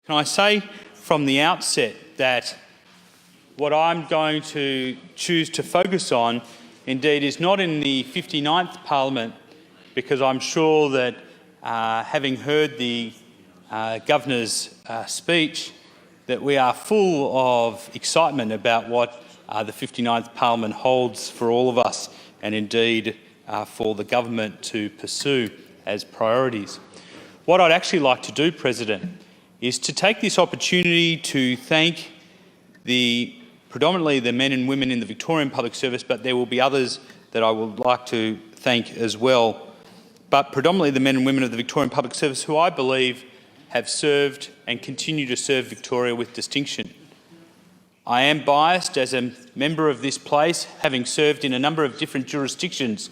Can I say from the outset that what I'm going to choose to focus on, indeed, is not in the 59th Parliament, because I'm sure that having heard the Governor's speech, that we are full of excitement about what the 59th Parliament holds for all of us and indeed for the government to pursue as priorities. What I'd actually like to do, President, is to take this opportunity to thank predominantly the men and women in the Victorian Public Service, but there will be others that I would like to thank as well, but predominantly the men and women of the Victorian Public Service who I believe have served and continue to serve Victoria with distinction. I am biased as a member of this place, having served in a number of different jurisdictions,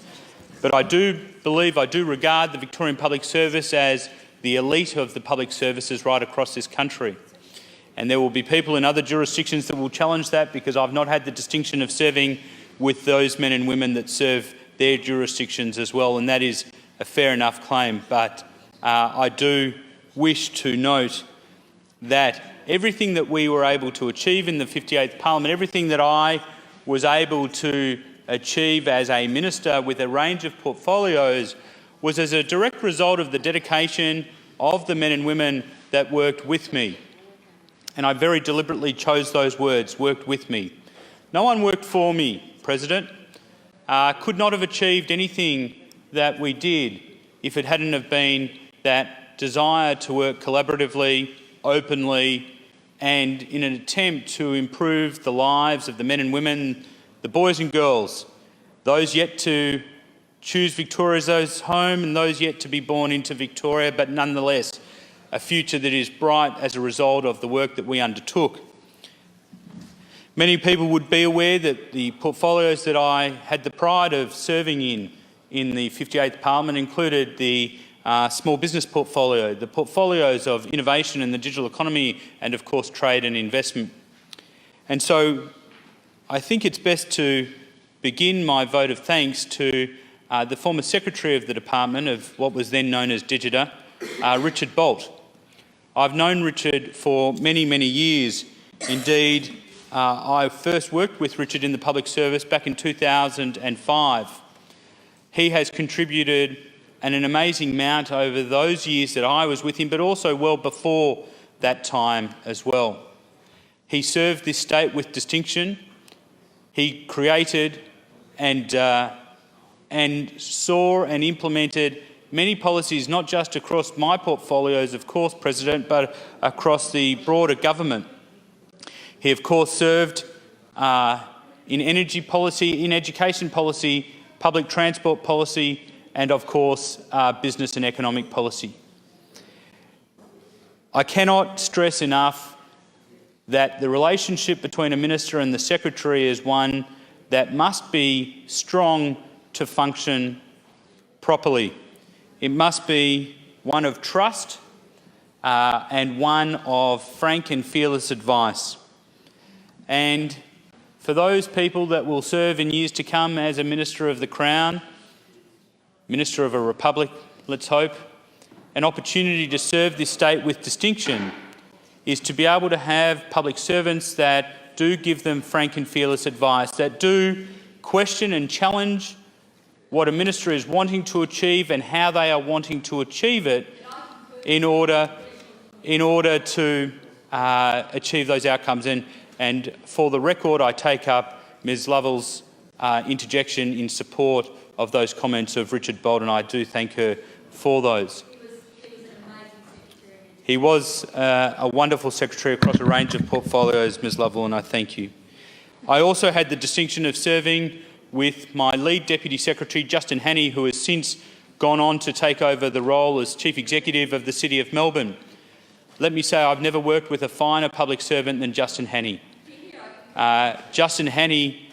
but I do regard the Victorian Public Service as the elite of the public services right across this country. And there will be people in other jurisdictions that will challenge that, because I've not had the distinction of serving with those men and women that serve their jurisdictions as well, and that is a fair enough claim. But I do wish to note that everything that we were able to achieve in the 58th Parliament, everything that I was able to achieve as a minister with a range of portfolios, was as a direct result of the dedication of the men and women that worked with me. And I very deliberately chose those words, worked with me. No one worked for me, President. Could not have achieved anything that we did if it hadn't have been that desire to work collaboratively, openly, and in an attempt to improve the lives of the men and women, the boys and girls, those yet to choose Victoria as home and those yet to be born into Victoria, but nonetheless a future that is bright as a result of the work that we undertook. Many people would be aware that the portfolios that I had the pride of serving in the 58th Parliament included the small business portfolio, the portfolios of innovation and the digital economy, and of course trade and investment. And so I think it's best to begin my vote of thanks to the former Secretary of the Department of what was then known as Digita, Richard Bolt. I've known Richard for many, many years. Indeed, I first worked with Richard in the public service back in 2005. He has contributed an amazing amount over those years that I was with him, but also well before that time as well. He served this state with distinction. He created and saw and implemented many policies, not just across my portfolios, of course, President, but across the broader government. He, of course, served in energy policy, in education policy, public transport policy, and, of course, business and economic policy. I cannot stress enough that the relationship between a minister and the secretary is one that must be strong to function properly. It must be one of trust and one of frank and fearless advice. And for those people that will serve in years to come as a Minister of the Crown, Minister of a Republic, let's hope, an opportunity to serve this state with distinction is to be able to have public servants that do give them frank and fearless advice, that do question and challenge what a minister is wanting to achieve and how they are wanting to achieve it in order to achieve those outcomes. And for the record, I take up Ms Lovell's interjection in support of those comments of Richard Bolt, and I do thank her for those. He was a wonderful secretary across a range of portfolios, Ms Lovell, and I thank you. I also had the distinction of serving with my lead Deputy Secretary, Justin Hannay, who has since gone on to take over the role as Chief Executive of the City of Melbourne. Let me say I've never worked with a finer public servant than Justin Hannay. Justin Hannay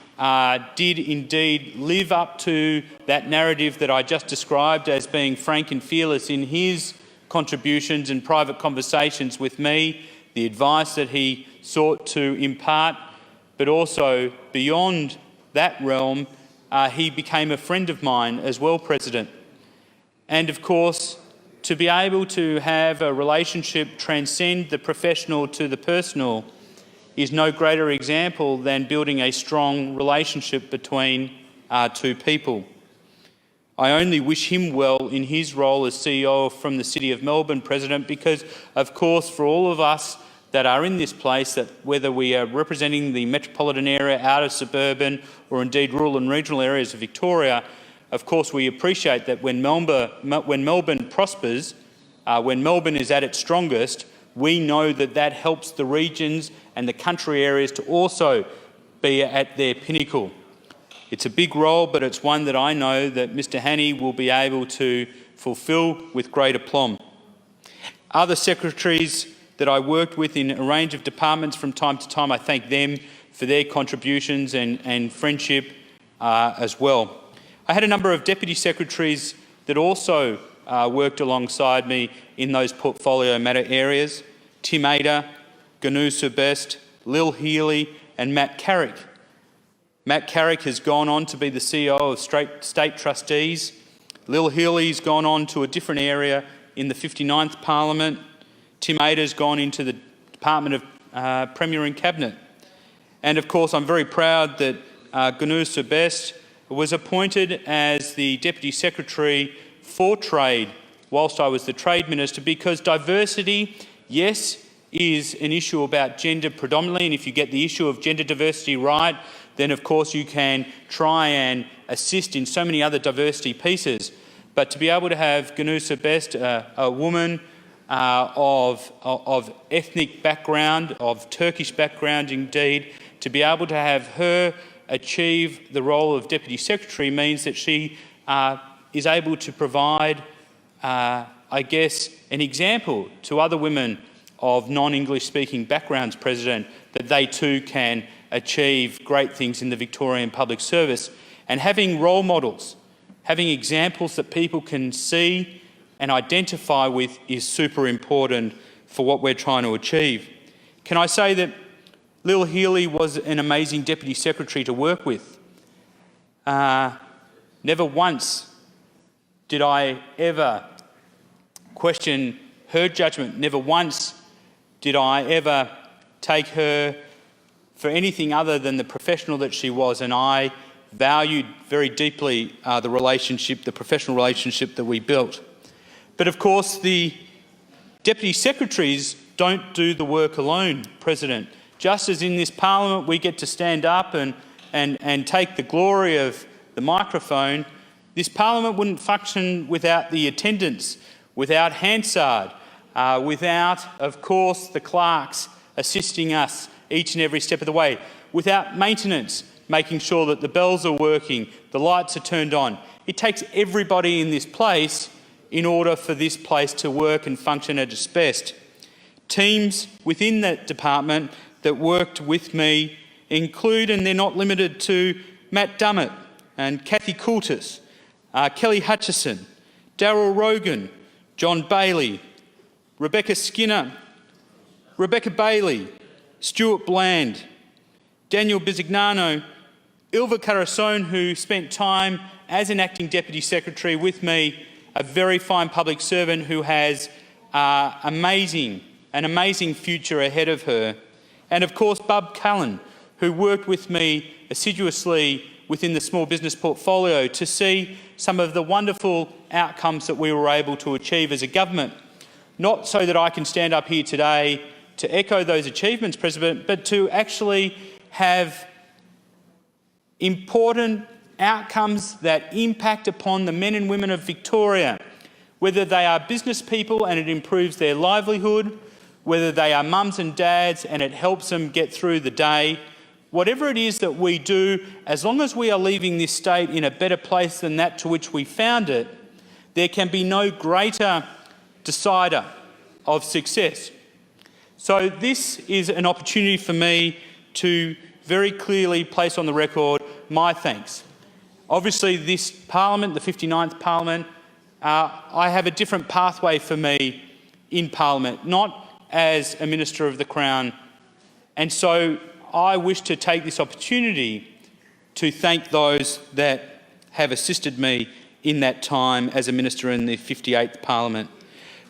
did indeed live up to that narrative that I just described as being frank and fearless in his contributions and private conversations with me, the advice that he sought to impart, but also beyond that realm, he became a friend of mine as well, President. And of course, to be able to have a relationship transcend the professional to the personal is no greater example than building a strong relationship between two people. I only wish him well in his role as CEO from the City of Melbourne, President, because, of course, for all of us that are in this place, that whether we are representing the metropolitan area, out of suburban or indeed rural and regional areas of Victoria, of course we appreciate that when Melbourne prospers, when Melbourne is at its strongest, we know that that helps the regions and the country areas to also be at their pinnacle. It's a big role, but it's one that I know that Mr Haney will be able to fulfil with great aplomb. Other secretaries that I worked with in a range of departments from time to time, I thank them for their contributions and friendship as well. I had a number of deputy secretaries that also worked alongside me in those portfolio matter areas: Tim Ada, Ganu Surbest, Lil Healy and Matt Carrick. Matt Carrick has gone on to be the CEO of State Trustees. Lil Healy's gone on to a different area in the 59th Parliament. Tim Ada's gone into the Department of Premier and Cabinet. And of course, I'm very proud that Ganu Surbest was appointed as the Deputy Secretary for Trade whilst I was the Trade Minister, because diversity, yes, is an issue about gender predominantly, and if you get the issue of gender diversity right, then of course you can try and assist in so many other diversity pieces. But to be able to have Ganu Surbest, a woman of ethnic background, of Turkish background indeed, to be able to have her achieve the role of Deputy Secretary means that she is able to provide, I guess, an example to other women of non-English speaking backgrounds, President, that they too can achieve great things in the Victorian Public Service. And having role models, having examples that people can see and identify with is super important for what we're trying to achieve. Can I say that Lil Healy was an amazing Deputy Secretary to work with. Never once did I ever question her judgment. Never once did I ever take her for anything other than the professional that she was, and I valued very deeply the relationship, the professional relationship that we built. But of course, the Deputy Secretaries don't do the work alone, President. Just as in this Parliament we get to stand up and take the glory of the microphone, this Parliament wouldn't function without the attendants, without Hansard, without, of course, the clerks assisting us each and every step of the way, without maintenance, making sure that the bells are working, the lights are turned on. It takes everybody in this place in order for this place to work and function at its best. Teams within that department that worked with me include, and they're not limited to, Matt Dummett and Kathy Coultis, Kelly Hutchison, Darryl Rogan, John Bailey, Rebecca Skinner, Rebecca Bailey, Stuart Bland, Daniel Bisignano, Ilva Carasone, who spent time as an acting Deputy Secretary with me, a very fine public servant who has an amazing future ahead of her. And of course, Bob Cullen, who worked with me assiduously within the small business portfolio to see some of the wonderful outcomes that we were able to achieve as a government. Not so that I can stand up here today to echo those achievements, President, but to actually have important outcomes that impact upon the men and women of Victoria, whether they are business people and it improves their livelihood, whether they are mums and dads and it helps them get through the day. Whatever it is that we do, as long as we are leaving this state in a better place than that to which we found it, there can be no greater decider of success. So this is an opportunity for me to very clearly place on the record my thanks. Obviously this Parliament, the 59th Parliament, I have a different pathway for me in Parliament, not as a Minister of the Crown. And so I wish to take this opportunity to thank those that have assisted me in that time as a Minister in the 58th Parliament.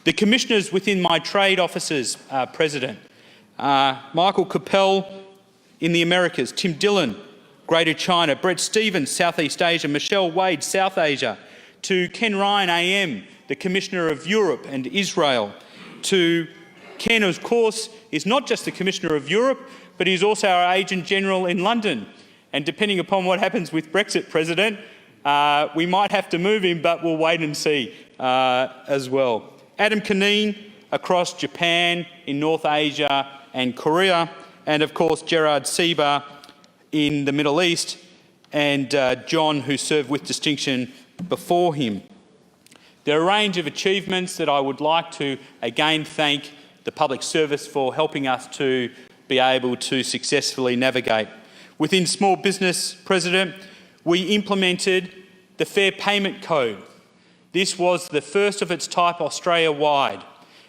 The commissioners within my trade offices, President, Michael Capel in the Americas, Tim Dillon, Greater China, Brett Stevens, Southeast Asia, Michelle Wade, South Asia, to Ken Ryan AM, the Commissioner of Europe and Israel, to Ken, of course, is not just the Commissioner of Europe, but he's also our Agent General in London. And depending upon what happens with Brexit, President, we might have to move him, but we'll wait and see as well. Adam Kaneen across Japan, in North Asia and Korea, and of course Gerard Sieber in the Middle East, and John, who served with distinction before him. There are a range of achievements that I would like to again thank the public service for helping us to be able to successfully navigate. Within small business, President, we implemented the Fair Payment Code. This was the first of its type Australia-wide.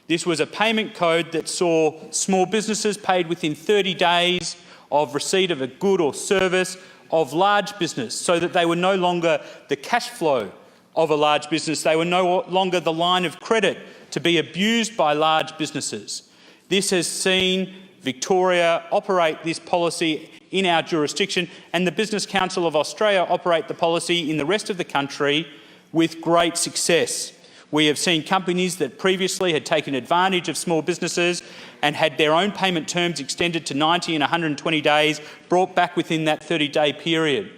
This was a payment code that saw small businesses paid within 30 days of receipt of a good or service of large business, so that they were no longer the cash flow of a large business. They were no longer the line of credit to be abused by large businesses. This has seen Victoria operate this policy in our jurisdiction, and the Business Council of Australia operate the policy in the rest of the country with great success. We have seen companies that previously had taken advantage of small businesses and had their own payment terms extended to 90 and 120 days brought back within that 30-day period.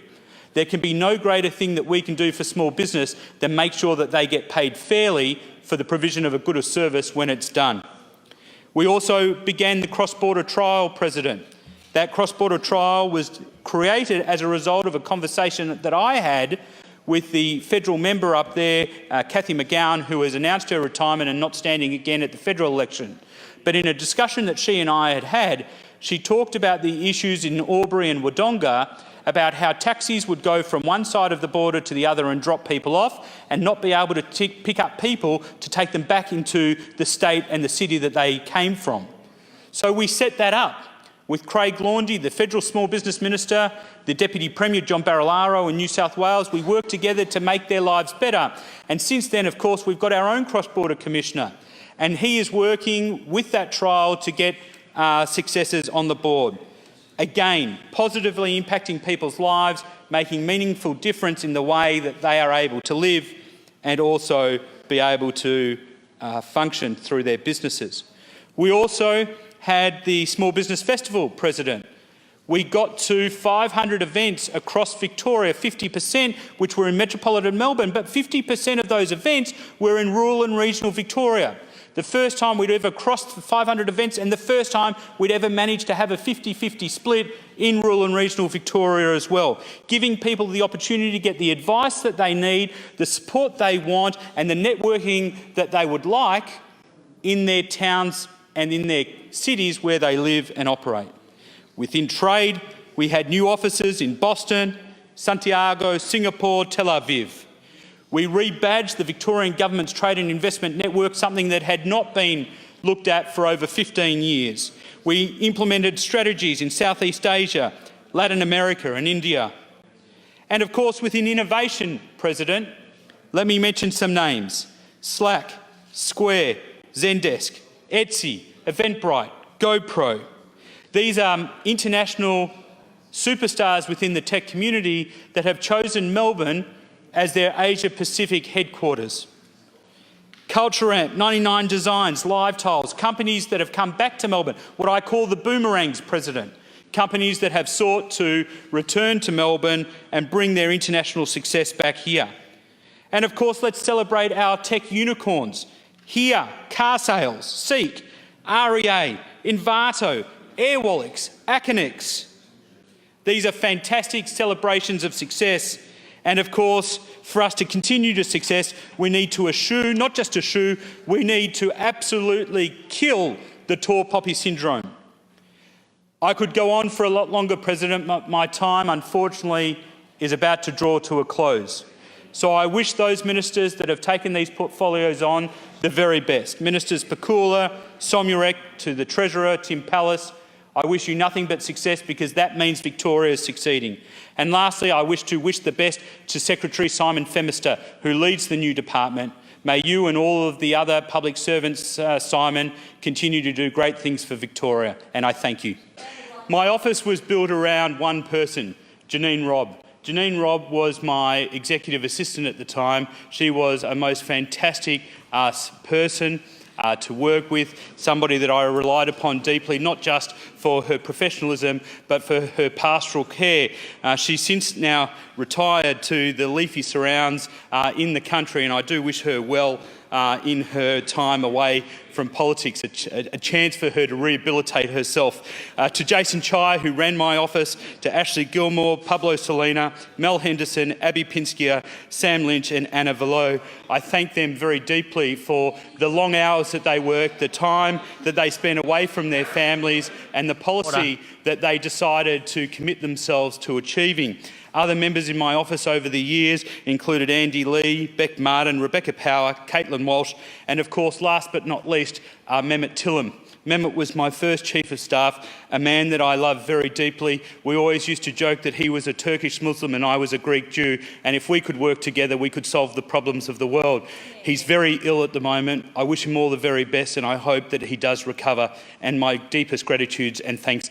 There can be no greater thing that we can do for small business than make sure that they get paid fairly for the provision of a good or service when it's done. We also began the cross-border trial, President. That cross-border trial was created as a result of a conversation that I had with the federal member up there, Cathy McGowan, who has announced her retirement and not standing again at the federal election. But in a discussion that she and I had had, she talked about the issues in Albury and Wodonga about how taxis would go from one side of the border to the other and drop people off and not be able to pick up people to take them back into the state and the city that they came from. So we set that up with Craig Laundy, the Federal Small Business Minister, the Deputy Premier John Barilaro in New South Wales. We worked together to make their lives better. And since then, of course, we've got our own cross-border commissioner, and he is working with that trial to get successes on the board. Again, positively impacting people's lives, making meaningful difference in the way that they are able to live and also be able to function through their businesses. We also had the Small Business Festival, President. We got to 500 events across Victoria, 50% which were in metropolitan Melbourne, but 50% of those events were in rural and regional Victoria. The first time we'd ever crossed 500 events, and the first time we'd ever managed to have a 50-50 split in rural and regional Victoria as well, giving people the opportunity to get the advice that they need, the support they want, and the networking that they would like in their towns and in their cities where they live and operate. Within trade, we had new offices in Boston, Santiago, Singapore, Tel Aviv. We rebadged the Victorian Government's Trade and Investment Network, something that had not been looked at for over 15 years. We implemented strategies in Southeast Asia, Latin America and India. And of course, within innovation, President, let me mention some names: Slack, Square, Zendesk, Etsy, Eventbrite, GoPro. These are international superstars within the tech community that have chosen Melbourne as their Asia-Pacific headquarters. Culturamp, 99 Designs, Live Tiles, companies that have come back to Melbourne, what I call the boomerangs, President, companies that have sought to return to Melbourne and bring their international success back here. And of course, let's celebrate our tech unicorns. Here, Car Sales, Seek, REA, Invato, Airwallex, Aconex. These are fantastic celebrations of success. And of course, for us to continue to success, we need to eschew, not just eschew, we need to absolutely kill the tall poppy syndrome. I could go on for a lot longer, President. My time, unfortunately, is about to draw to a close. So I wish those ministers that have taken these portfolios on the very best. Ministers Pakula, Somyurek, to the Treasurer, Tim Pallas, I wish you nothing but success, because that means Victoria is succeeding. And lastly, I wish the best to Secretary Simon Femister, who leads the new department. May you and all of the other public servants, Simon, continue to do great things for Victoria, and I thank you. My office was built around one person, Janine Robb. Janine Robb was my executive assistant at the time. She was a most fantastic person to work with, somebody that I relied upon deeply, not just for her professionalism, but for her pastoral care. She's since now retired to the leafy surrounds in the country, and I do wish her well in her time away from politics, a chance for her to rehabilitate herself. To Jason Chai, who ran my office, to Ashley Gilmore, Pablo Salina, Mel Henderson, Abby Pinskia, Sam Lynch and Anna Velo, I thank them very deeply for the long hours that they worked, the time that they spent away from their families and the policy that they decided to commit themselves to achieving. Other members in my office over the years included Andy Lee, Beck Martin, Rebecca Power, Caitlin Walsh, and of course, last but not least, Mehmet Tillam. Mehmet was my first Chief of Staff, a man that I love very deeply. We always used to joke that he was a Turkish Muslim and I was a Greek Jew, and if we could work together, we could solve the problems of the world. He's very ill at the moment. I wish him all the very best, and I hope that he does recover, and my deepest gratitude and thanks to